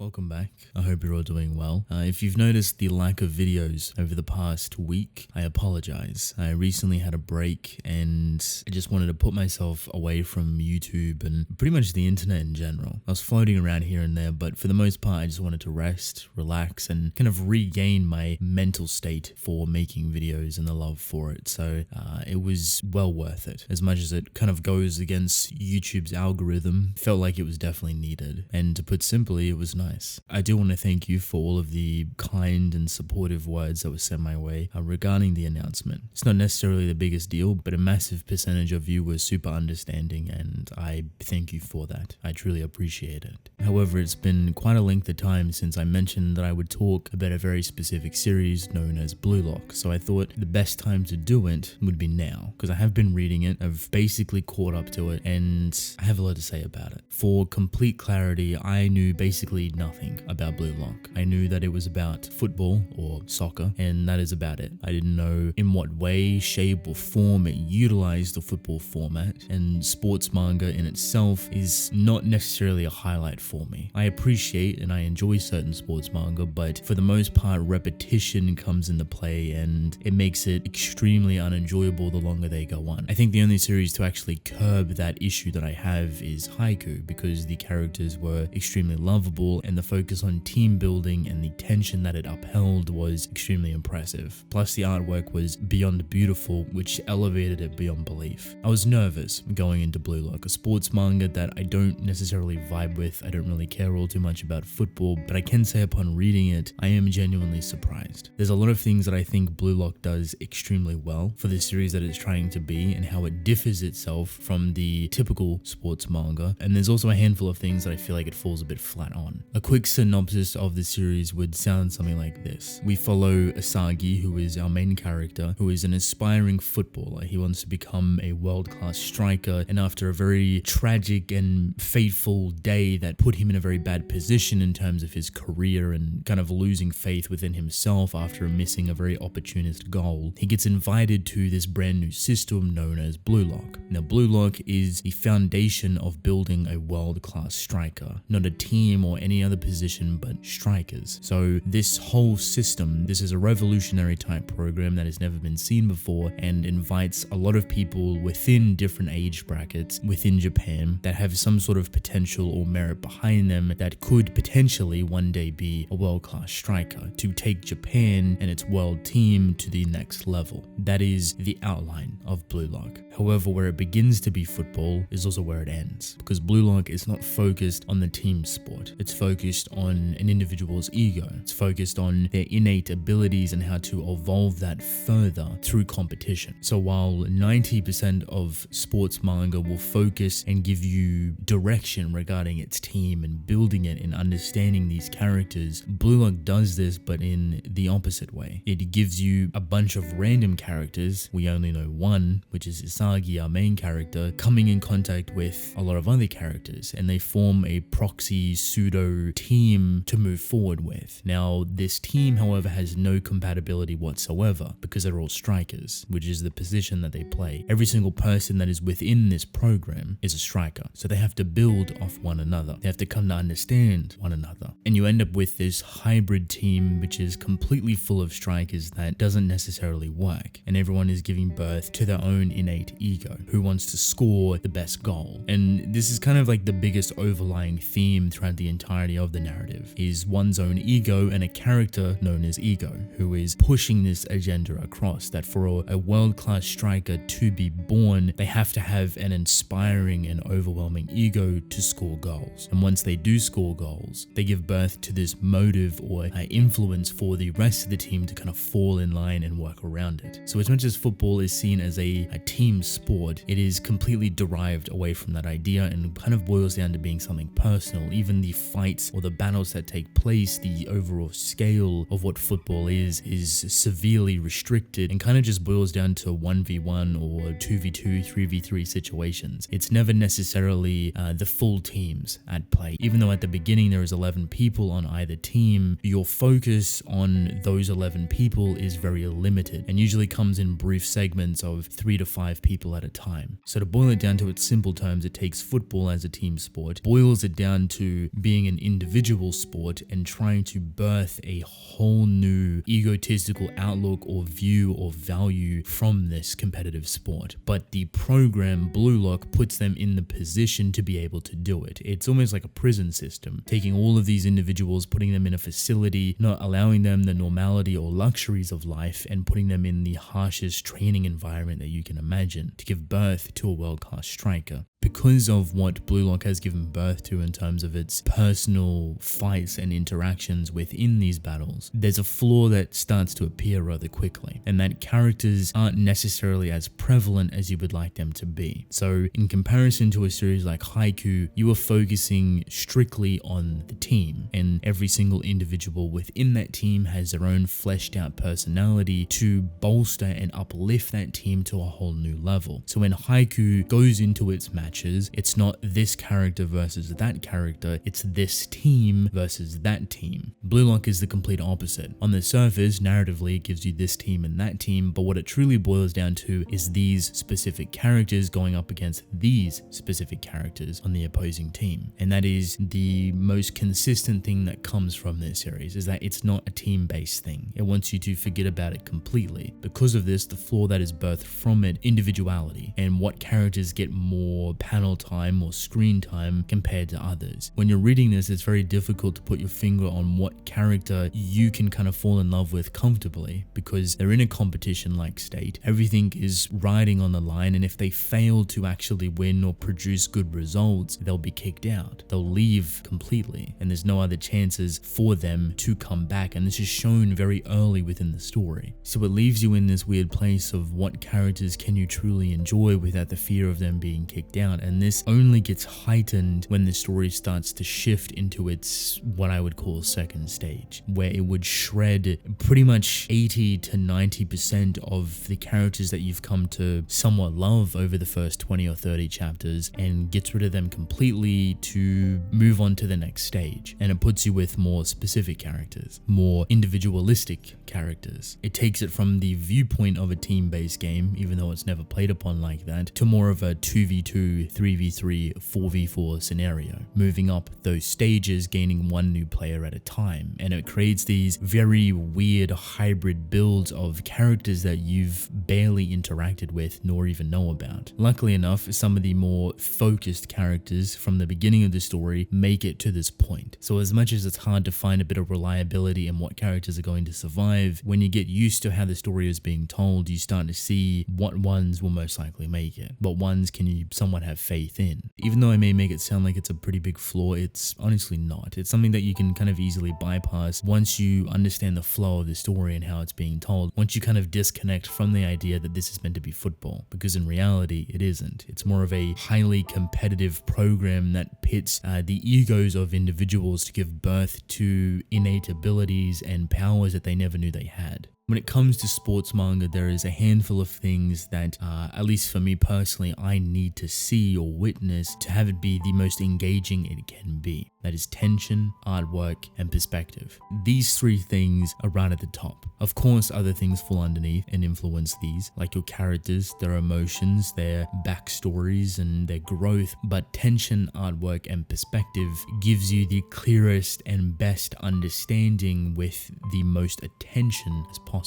Welcome back. I hope you're all doing well. If you've noticed the lack of videos over the past week, I apologize. I recently had a break and I just wanted to put myself away from YouTube and pretty much the internet in general. I was floating around here and there, but for the most part, I just wanted to rest, relax, and kind of regain my mental state for making videos and the love for it. So it was well worth it. As much as it kind of goes against YouTube's algorithm, felt like it was definitely needed. And to put simply, it was nice. I do want to thank you for all of the kind and supportive words that were sent my way regarding the announcement. It's not necessarily the biggest deal, but a massive percentage of you were super understanding, and I thank you for that. I truly appreciate it. However, it's been quite a length of time since I mentioned that I would talk about a very specific series known as Blue Lock, so I thought the best time to do it would be now, because I have been reading it, I've basically caught up to it, and I have a lot to say about it. For complete clarity, I knew basically nothing about Blue Lock. I knew that it was about football or soccer, and that is about it. I didn't know in what way, shape, or form it utilized the football format, and sports manga in itself is not necessarily a highlight for me. I appreciate and I enjoy certain sports manga, but for the most part, repetition comes into play and it makes it extremely unenjoyable the longer they go on. I think the only series to actually curb that issue that I have is Haiku, because the characters were extremely lovable and the focus on team building and the tension that it upheld was extremely impressive. Plus the artwork was beyond beautiful, which elevated it beyond belief. I was nervous going into Blue Lock, a sports manga that I don't necessarily vibe with. I don't really care all too much about football, but I can say upon reading it, I am genuinely surprised. There's a lot of things that I think Blue Lock does extremely well for the series that it's trying to be and how it differs itself from the typical sports manga, and there's also a handful of things that I feel like it falls a bit flat on. A quick synopsis of the series would sound something like this. We follow Asagi, who is our main character, who is an aspiring footballer. He wants to become a world-class striker, and after a very tragic and fateful day that put him in a very bad position in terms of his career and kind of losing faith within himself after missing a very opportunist goal, he gets invited to this brand new system known as Blue Lock. Now, Blue Lock is the foundation of building a world-class striker, not a team or any other position, but strikers. So this whole system, this is a revolutionary type program that has never been seen before and invites a lot of people within different age brackets within Japan that have some sort of potential or merit behind them that could potentially one day be a world-class striker to take Japan and its world team to the next level. That is the outline of Blue Lock. However, where it begins to be football is also where it ends, because Blue Lock is not focused on the team sport. It's focused on an individual's ego. It's focused on their innate abilities and how to evolve that further through competition. So while 90% of sports manga will focus and give you direction regarding its team and building it and understanding these characters, Blue Lock does this, but in the opposite way. It gives you a bunch of random characters. We only know one, which is Isagi, our main character, coming in contact with a lot of other characters, and they form a proxy pseudo team to move forward with. Now, this team, however, has no compatibility whatsoever because they're all strikers, which is the position that they play. Every single person that is within this program is a striker, so they have to build off one another. They have to come to understand one another. And you end up with this hybrid team, which is completely full of strikers that doesn't necessarily work. And everyone is giving birth to their own innate ego, who wants to score the best goal. And this is kind of like the biggest overlying theme throughout the entirety of the narrative, is one's own ego and a character known as Ego, who is pushing this agenda across that for a world-class striker to be born, they have to have an inspiring and overwhelming ego to score goals. And once they do score goals, they give birth to this motive or influence for the rest of the team to kind of fall in line and work around it. So as much as football is seen as a team sport, it is completely derived away from that idea and kind of boils down to being something personal. Even the fights or the battles that take place, the overall scale of what football is severely restricted and kind of just boils down to 1v1 or 2v2, 3v3 situations. It's never necessarily the full teams at play. Even though at the beginning there is 11 people on either team, your focus on those 11 people is very limited and usually comes in brief segments of 3 to 5 people at a time. So to boil it down to its simple terms, it takes football as a team sport, boils it down to being an individual sport and trying to birth a whole new egotistical outlook or view or value from this competitive sport. But the program Blue Lock puts them in the position to be able to do it. It's almost like a prison system, taking all of these individuals, putting them in a facility, not allowing them the normality or luxuries of life, and putting them in the harshest training environment that you can imagine to give birth to a world-class striker. Because of what Blue Lock has given birth to in terms of its personal fights and interactions within these battles, there's a flaw that starts to appear rather quickly, and that characters aren't necessarily as prevalent as you would like them to be. So in comparison to a series like Haikyuu, you are focusing strictly on the team, and every single individual within that team has their own fleshed out personality to bolster and uplift that team to a whole new level. So when Haikyuu goes into its matches, it's not this character versus that character, it's this team versus that team. Blue Lock is the complete opposite. On the surface, narratively, it gives you this team and that team, but what it truly boils down to is these specific characters going up against these specific characters on the opposing team. And that is the most consistent thing that comes from this series, is that it's not a team-based thing. It wants you to forget about it completely. Because of this, the flaw that is birthed from it, individuality, and what characters get more panel time or screen time compared to others. When you're reading this, it's very difficult to put your finger on what character you can kind of fall in love with comfortably, because they're in a competition-like state. Everything is riding on the line, and if they fail to actually win or produce good results, they'll be kicked out. They'll leave completely, and there's no other chances for them to come back, and this is shown very early within the story. So it leaves you in this weird place of what characters can you truly enjoy without the fear of them being kicked out. And this only gets heightened when the story starts to shift into its what I would call second stage, where it would shred pretty much 80 to 90% of the characters that you've come to somewhat love over the first 20 or 30 chapters, and gets rid of them completely to move on to the next stage. And it puts you with more specific characters, more individualistic characters. It takes it from the viewpoint of a team-based game, even though it's never played upon like that, to more of a 2v2, 3v3, 4v4 scenario, moving up those stages, gaining one new player at a time. And it creates these very weird hybrid builds of characters that you've barely interacted with nor even know about. Luckily enough, some of the more focused characters from the beginning of the story make it to this point. So as much as it's hard to find a bit of reliability in what characters are going to survive, when you get used to how the story is being told, you start to see what ones will most likely make it, but ones can you somewhat have faith in. Even though I may make it sound like it's a pretty big flaw, it's honestly not. It's something that you can kind of easily bypass once you understand the flow of the story and how it's being told, once you kind of disconnect from the idea that this is meant to be football, because in reality it isn't. It's more of a highly competitive program that pits the egos of individuals to give birth to innate abilities and powers that they never knew they had. When it comes to sports manga, there is a handful of things that, at least for me personally, I need to see or witness to have it be the most engaging it can be. That is tension, artwork, and perspective. These three things are right at the top. Of course, other things fall underneath and influence these, like your characters, their emotions, their backstories, and their growth, but tension, artwork, and perspective gives you the clearest and best understanding with the most attention as possible.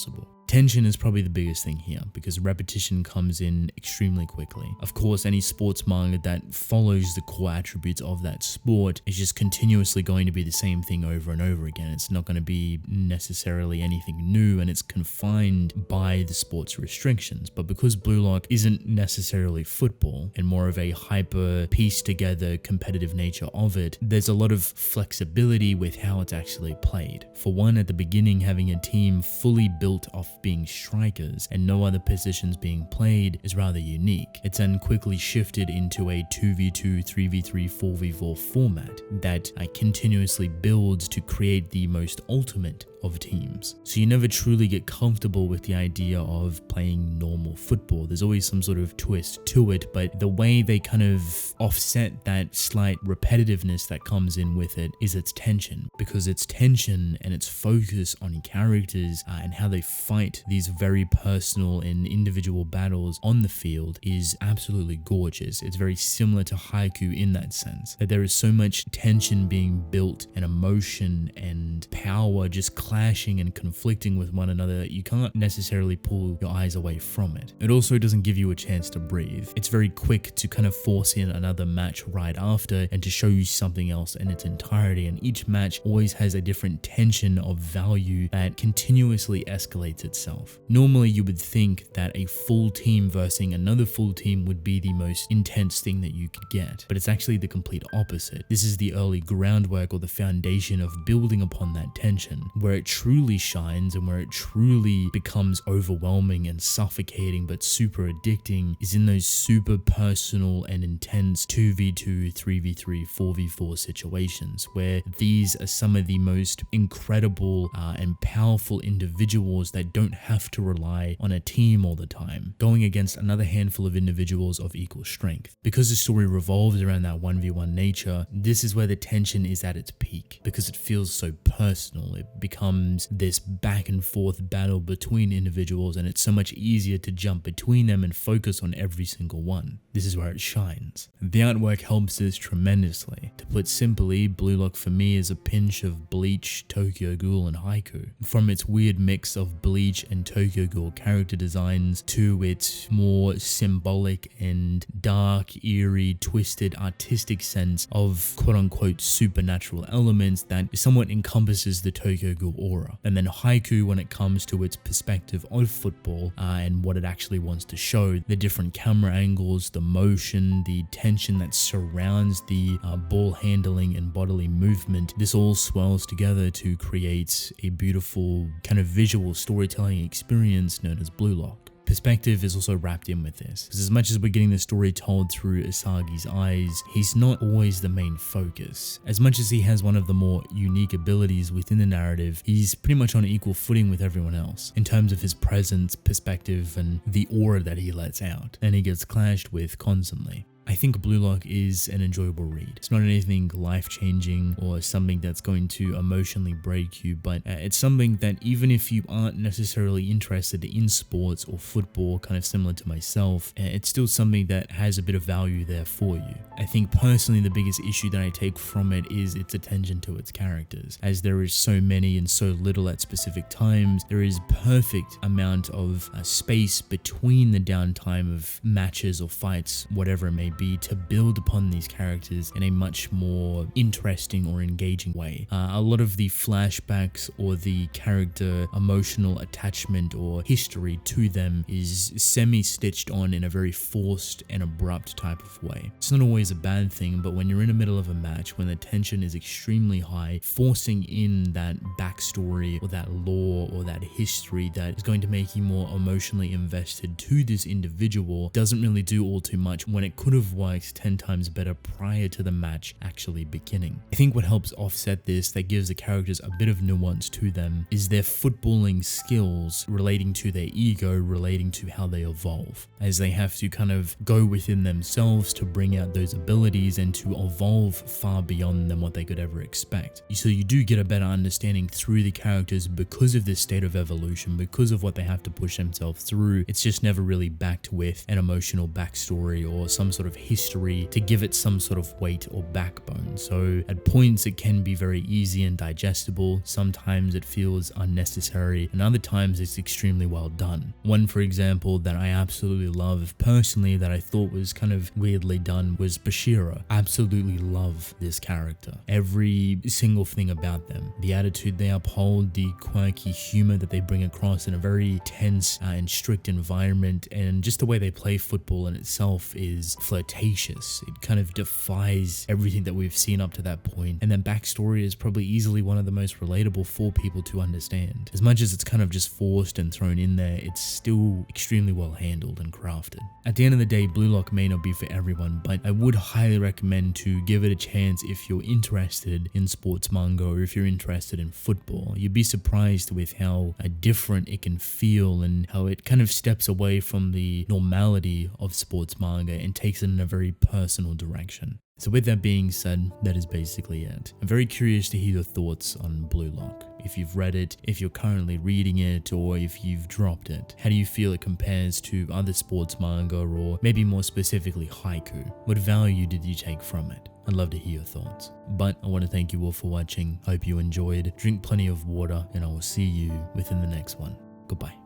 Tension is probably the biggest thing here, because repetition comes in extremely quickly. Of course, any sports manga that follows the core attributes of that sport is just continuously going to be the same thing over and over again. It's not going to be necessarily anything new, and it's confined by the sport's restrictions. But because Blue Lock isn't necessarily football and more of a hyper pieced together competitive nature of it, there's a lot of flexibility with how it's actually played. For one, at the beginning, having a team fully built off being strikers and no other positions being played is rather unique. It's then quickly shifted into a 2v2, 3v3, 4v4 format that continuously builds to create the most ultimate of teams. So you never truly get comfortable with the idea of playing normal football. There's always some sort of twist to it, but the way they kind of offset that slight repetitiveness that comes in with it is its tension, because its tension and its focus on characters and how they fight these very personal and individual battles on the field is absolutely gorgeous. It's very similar to Haiku in that sense, that there is so much tension being built and emotion and power just clashing and conflicting with one another that you can't necessarily pull your eyes away from it. It also doesn't give you a chance to breathe. It's very quick to kind of force in another match right after and to show you something else in its entirety, and each match always has a different tension of value that continuously escalates itself. Normally you would think that a full team versus another full team would be the most intense thing that you could get, but it's actually the complete opposite. This is the early groundwork or the foundation of building upon that tension. Where it truly shines and where it truly becomes overwhelming and suffocating but super addicting is in those super personal and intense 2v2, 3v3, 4v4 situations, where these are some of the most incredible and powerful individuals that don't have to rely on a team all the time, going against another handful of individuals of equal strength. Because the story revolves around that 1v1 nature, this is where the tension is at its peak, because it feels so personal. It becomes this back and forth battle between individuals, and it's so much easier to jump between them and focus on every single one. This is where it shines. The artwork helps this tremendously. To put simply, Blue Lock for me is a pinch of Bleach, Tokyo Ghoul, and Haiku. From its weird mix of Bleach and Tokyo Ghoul character designs to its more symbolic and dark, eerie, twisted, artistic sense of quote-unquote supernatural elements that somewhat encompasses the Tokyo Ghoul aura. And then Haiku when it comes to its perspective of football and what it actually wants to show, the different camera angles, the motion, the tension that surrounds the ball handling and bodily movement. This all swells together to create a beautiful kind of visual storytelling experience known as Blue Lock. Perspective is also wrapped in with this, because as much as we're getting the story told through Isagi's eyes, he's not always the main focus. As much as he has one of the more unique abilities within the narrative, he's pretty much on equal footing with everyone else in terms of his presence, perspective, and the aura that he lets out, and he gets clashed with constantly. I think Blue Lock is an enjoyable read. It's not anything life-changing or something that's going to emotionally break you, but it's something that even if you aren't necessarily interested in sports or football, kind of similar to myself, it's still something that has a bit of value there for you. I think personally the biggest issue that I take from it is its attention to its characters. As there is so many and so little at specific times, there is perfect amount of space between the downtime of matches or fights, whatever it may be, to build upon these characters in a much more interesting or engaging way. A lot of the flashbacks or the character emotional attachment or history to them is semi-stitched on in a very forced and abrupt type of way. It's not always a bad thing, but when you're in the middle of a match, when the tension is extremely high, forcing in that backstory or that lore or that history that is going to make you more emotionally invested to this individual doesn't really do all too much when it could have worked 10 times better prior to the match actually beginning. I think what helps offset this, that gives the characters a bit of nuance to them, is their footballing skills relating to their ego, relating to how they evolve, as they have to kind of go within themselves to bring out those abilities and to evolve far beyond than what they could ever expect. So you do get a better understanding through the characters because of this state of evolution, because of what they have to push themselves through. It's just never really backed with an emotional backstory or some sort of history to give it some sort of weight or backbone. So at points it can be very easy and digestible, sometimes it feels unnecessary, and other times it's extremely well done. One, for example, that I absolutely love personally that I thought was kind of weirdly done was Bachira. Absolutely love this character. Every single thing about them, the attitude they uphold, the quirky humor that they bring across in a very tense and strict environment, and just the way they play football in itself is flirtatious flirtatious. It kind of defies everything that we've seen up to that point. And then backstory is probably easily one of the most relatable for people to understand. As much as it's kind of just forced and thrown in there, it's still extremely well handled and crafted. At the end of the day, Blue Lock may not be for everyone, but I would highly recommend to give it a chance if you're interested in sports manga or if you're interested in football. You'd be surprised with how different it can feel and how it kind of steps away from the normality of sports manga and takes it in a very personal direction. So with that being said, that is basically it. I'm very curious to hear your thoughts on Blue Lock. If you've read it, if you're currently reading it, or if you've dropped it. How do you feel it compares to other sports manga, or maybe more specifically haiku? What value did you take from it? I'd love to hear your thoughts. But I want to thank you all for watching. Hope you enjoyed. Drink plenty of water, and I will see you within the next one. Goodbye.